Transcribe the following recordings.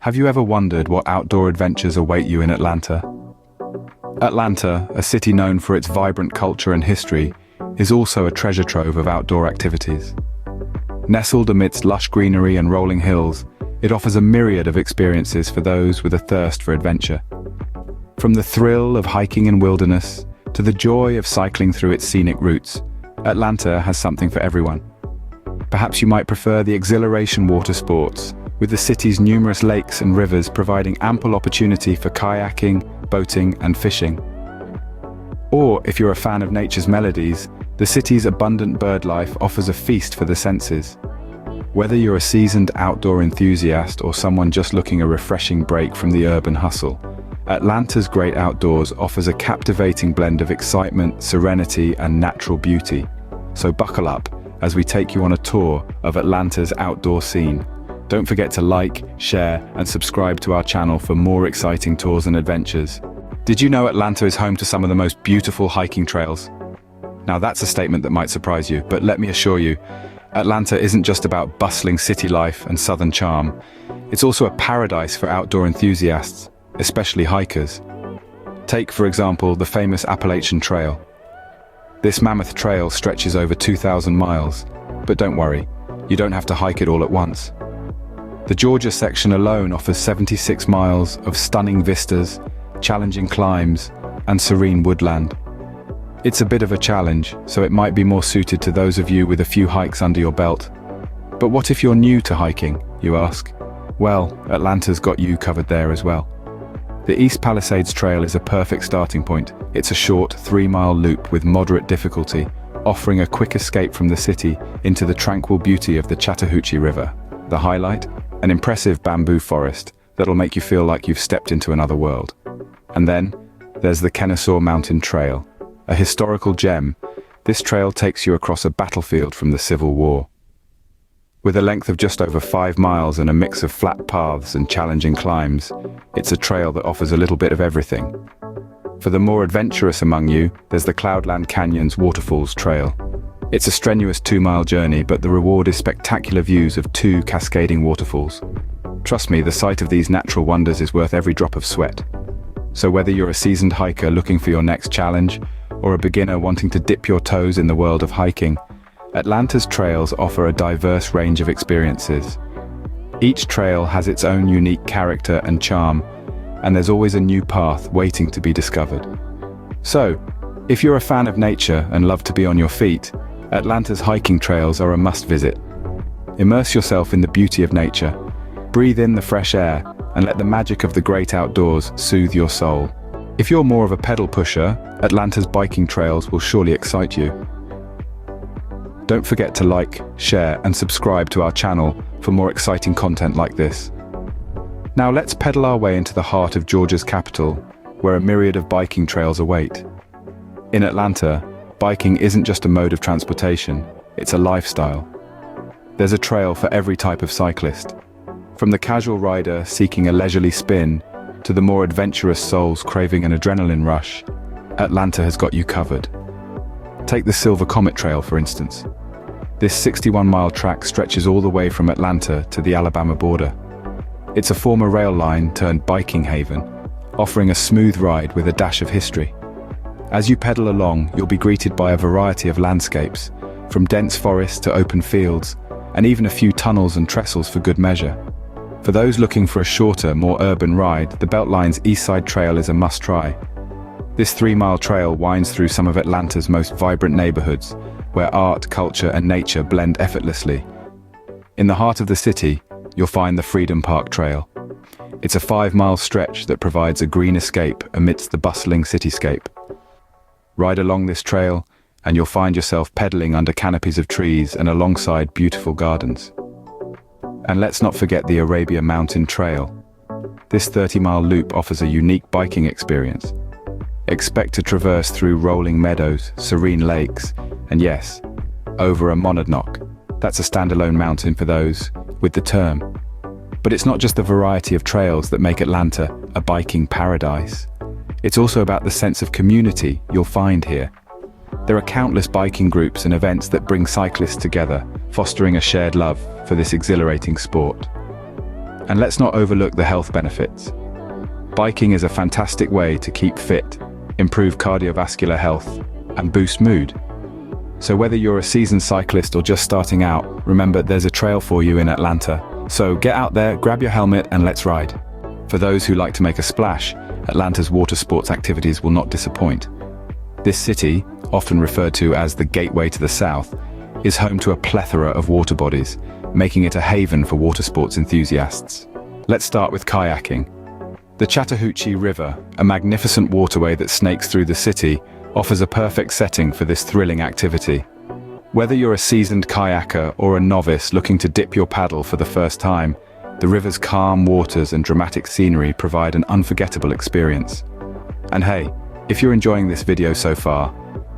Have you ever wondered what outdoor adventures await you in Atlanta? Atlanta, a city known for its vibrant culture and history, is also a treasure trove of outdoor activities. Nestled amidst lush greenery and rolling hills, it offers a myriad of experiences for those with a thirst for adventure. From the thrill of hiking in wilderness to the joy of cycling through its scenic routes, Atlanta has something for everyone. Perhaps you might prefer the exhilaration water sports, with the city's numerous lakes and rivers providing ample opportunity for kayaking, boating, and fishing. Or, if you're a fan of nature's melodies, the city's abundant bird life offers a feast for the senses. Whether you're a seasoned outdoor enthusiast or someone just looking a refreshing break from the urban hustle, Atlanta's great outdoors offers a captivating blend of excitement, serenity, and natural beauty. So buckle up as we take you on a tour of Atlanta's outdoor scene. Don't forget to like, share, and subscribe to our channel for more exciting tours and adventures. Did you know Atlanta is home to some of the most beautiful hiking trails? Now that's a statement that might surprise you, but let me assure you, Atlanta isn't just about bustling city life and southern charm. It's also a paradise for outdoor enthusiasts, especially hikers. Take, for example, the famous Appalachian Trail. This mammoth trail stretches over 2,000 miles, but don't worry, you don't have to hike it all at once. The Georgia section alone offers 76 miles of stunning vistas, challenging climbs, and serene woodland. It's a bit of a challenge, so it might be more suited to those of you with a few hikes under your belt. But what if you're new to hiking, you ask? Well, Atlanta's got you covered there as well. The East Palisades Trail is a perfect starting point. It's a short 3-mile loop with moderate difficulty, offering a quick escape from the city into the tranquil beauty of the Chattahoochee River. The highlight? An impressive bamboo forest that'll make you feel like you've stepped into another world. And then, there's the Kennesaw Mountain Trail, a historical gem. This trail takes you across a battlefield from the Civil War. With a length of just over 5 miles and a mix of flat paths and challenging climbs, it's a trail that offers a little bit of everything. For the more adventurous among you, there's the Cloudland Canyon's Waterfalls Trail. It's a strenuous 2-mile journey, but the reward is spectacular views of 2 cascading waterfalls. Trust me, the sight of these natural wonders is worth every drop of sweat. So whether you're a seasoned hiker looking for your next challenge, or a beginner wanting to dip your toes in the world of hiking, Atlanta's trails offer a diverse range of experiences. Each trail has its own unique character and charm, and there's always a new path waiting to be discovered. So, if you're a fan of nature and love to be on your feet, Atlanta's hiking trails are a must-visit. Immerse yourself in the beauty of nature, breathe in the fresh air, and let the magic of the great outdoors soothe your soul. If you're more of a pedal pusher, Atlanta's biking trails will surely excite you. Don't forget to like, share, and subscribe to our channel for more exciting content like this. Now let's pedal our way into the heart of Georgia's capital, where a myriad of biking trails await. In Atlanta, biking isn't just a mode of transportation, it's a lifestyle. There's a trail for every type of cyclist. From the casual rider seeking a leisurely spin, to the more adventurous souls craving an adrenaline rush, Atlanta has got you covered. Take the Silver Comet Trail, for instance. This 61-mile track stretches all the way from Atlanta to the Alabama border. It's a former rail line turned biking haven, offering a smooth ride with a dash of history. As you pedal along, you'll be greeted by a variety of landscapes, from dense forests to open fields, and even a few tunnels and trestles for good measure. For those looking for a shorter, more urban ride, the Beltline's East Side Trail is a must-try. This 3-mile trail winds through some of Atlanta's most vibrant neighborhoods, where art, culture, and nature blend effortlessly. In the heart of the city, you'll find the Freedom Park Trail. It's a 5-mile stretch that provides a green escape amidst the bustling cityscape. Ride along this trail, and you'll find yourself pedaling under canopies of trees and alongside beautiful gardens. And let's not forget the Arabia Mountain Trail. This 30-mile loop offers a unique biking experience. Expect to traverse through rolling meadows, serene lakes, and yes, over a monadnock. That's a standalone mountain for those with the term. But it's not just the variety of trails that make Atlanta a biking paradise. It's also about the sense of community you'll find here. There are countless biking groups and events that bring cyclists together, fostering a shared love for this exhilarating sport. And let's not overlook the health benefits. Biking is a fantastic way to keep fit, improve cardiovascular health, and boost mood. So whether you're a seasoned cyclist or just starting out, remember there's a trail for you in Atlanta. So get out there, grab your helmet, and let's ride. For those who like to make a splash, Atlanta's water sports activities will not disappoint. This city, often referred to as the Gateway to the South, is home to a plethora of water bodies, making it a haven for water sports enthusiasts. Let's start with kayaking. The Chattahoochee River, a magnificent waterway that snakes through the city, offers a perfect setting for this thrilling activity. Whether you're a seasoned kayaker or a novice looking to dip your paddle for the first time, the river's calm waters and dramatic scenery provide an unforgettable experience. And hey, if you're enjoying this video so far,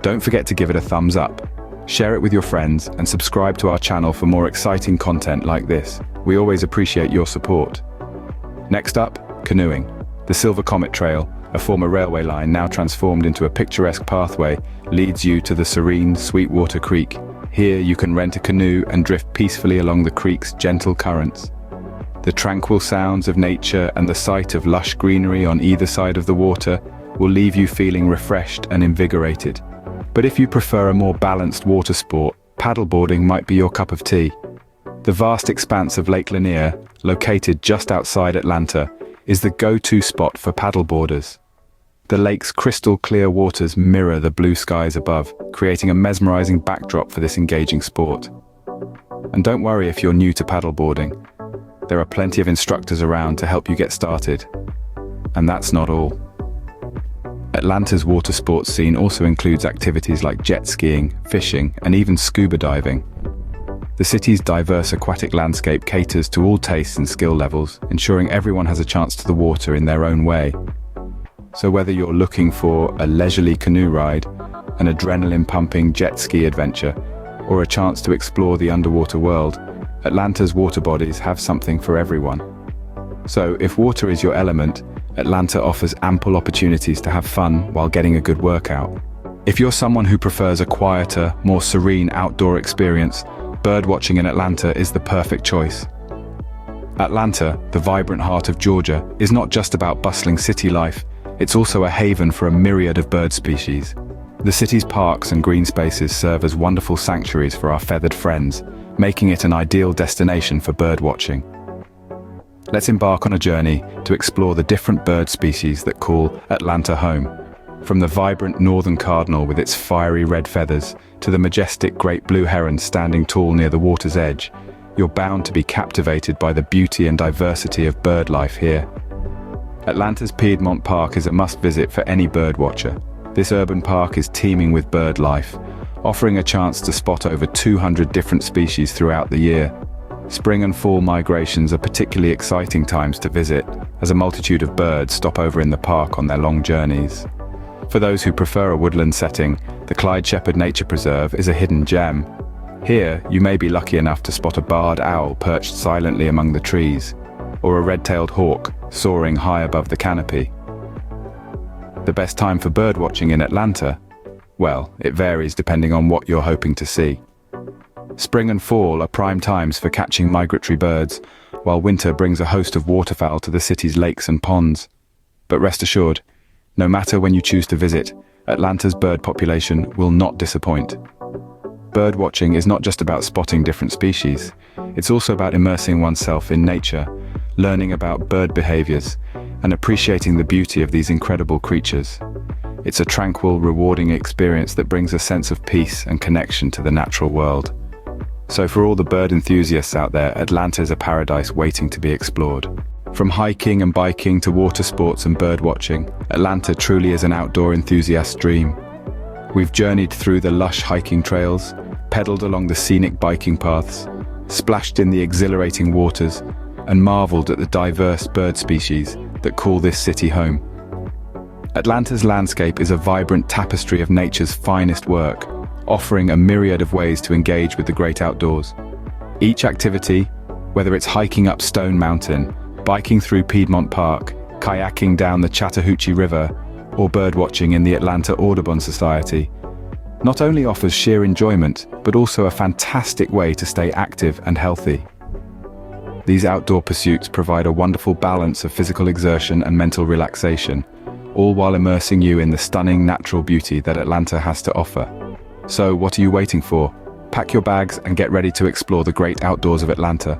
don't forget to give it a thumbs up, share it with your friends, and subscribe to our channel for more exciting content like this. We always appreciate your support. Next up, canoeing. The Silver Comet Trail, a former railway line now transformed into a picturesque pathway, leads you to the serene Sweetwater Creek. Here you can rent a canoe and drift peacefully along the creek's gentle currents. The tranquil sounds of nature and the sight of lush greenery on either side of the water will leave you feeling refreshed and invigorated. But if you prefer a more balanced water sport, paddleboarding might be your cup of tea. The vast expanse of Lake Lanier, located just outside Atlanta, is the go-to spot for paddleboarders. The lake's crystal-clear waters mirror the blue skies above, creating a mesmerizing backdrop for this engaging sport. And don't worry if you're new to paddleboarding. There are plenty of instructors around to help you get started. And that's not all. Atlanta's water sports scene also includes activities like jet skiing, fishing, and even scuba diving. The city's diverse aquatic landscape caters to all tastes and skill levels, ensuring everyone has a chance to the water in their own way. So whether you're looking for a leisurely canoe ride, an adrenaline-pumping jet ski adventure, or a chance to explore the underwater world, Atlanta's water bodies have something for everyone. So if water is your element, Atlanta offers ample opportunities to have fun while getting a good workout. If you're someone who prefers a quieter, more serene outdoor experience, birdwatching in Atlanta is the perfect choice. Atlanta, the vibrant heart of Georgia, is not just about bustling city life, it's also a haven for a myriad of bird species. The city's parks and green spaces serve as wonderful sanctuaries for our feathered friends, making it an ideal destination for birdwatching. Let's embark on a journey to explore the different bird species that call Atlanta home. From the vibrant northern cardinal with its fiery red feathers to the majestic great blue heron standing tall near the water's edge, you're bound to be captivated by the beauty and diversity of bird life here. Atlanta's Piedmont Park is a must-visit for any birdwatcher. This urban park is teeming with bird life, offering a chance to spot over 200 different species throughout the year. Spring and fall migrations are particularly exciting times to visit, as a multitude of birds stop over in the park on their long journeys. For those who prefer a woodland setting, the Clyde Shepherd Nature Preserve is a hidden gem. Here, you may be lucky enough to spot a barred owl perched silently among the trees, or a red-tailed hawk soaring high above the canopy. The best time for birdwatching in Atlanta? Well, it varies depending on what you're hoping to see. Spring and fall are prime times for catching migratory birds, while winter brings a host of waterfowl to the city's lakes and ponds. But rest assured, no matter when you choose to visit, Atlanta's bird population will not disappoint. Birdwatching is not just about spotting different species, it's also about immersing oneself in nature, learning about bird behaviors, and appreciating the beauty of these incredible creatures. It's a tranquil, rewarding experience that brings a sense of peace and connection to the natural world. So for all the bird enthusiasts out there, Atlanta is a paradise waiting to be explored. From hiking and biking to water sports and birdwatching, Atlanta truly is an outdoor enthusiast's dream. We've journeyed through the lush hiking trails, pedaled along the scenic biking paths, splashed in the exhilarating waters, and marveled at the diverse bird species that call this city home. Atlanta's landscape is a vibrant tapestry of nature's finest work, offering a myriad of ways to engage with the great outdoors. Each activity, whether it's hiking up Stone Mountain, biking through Piedmont Park, kayaking down the Chattahoochee River, or birdwatching in the Atlanta Audubon Society, not only offers sheer enjoyment, but also a fantastic way to stay active and healthy. These outdoor pursuits provide a wonderful balance of physical exertion and mental relaxation, all while immersing you in the stunning natural beauty that Atlanta has to offer. So, what are you waiting for? Pack your bags and get ready to explore the great outdoors of Atlanta.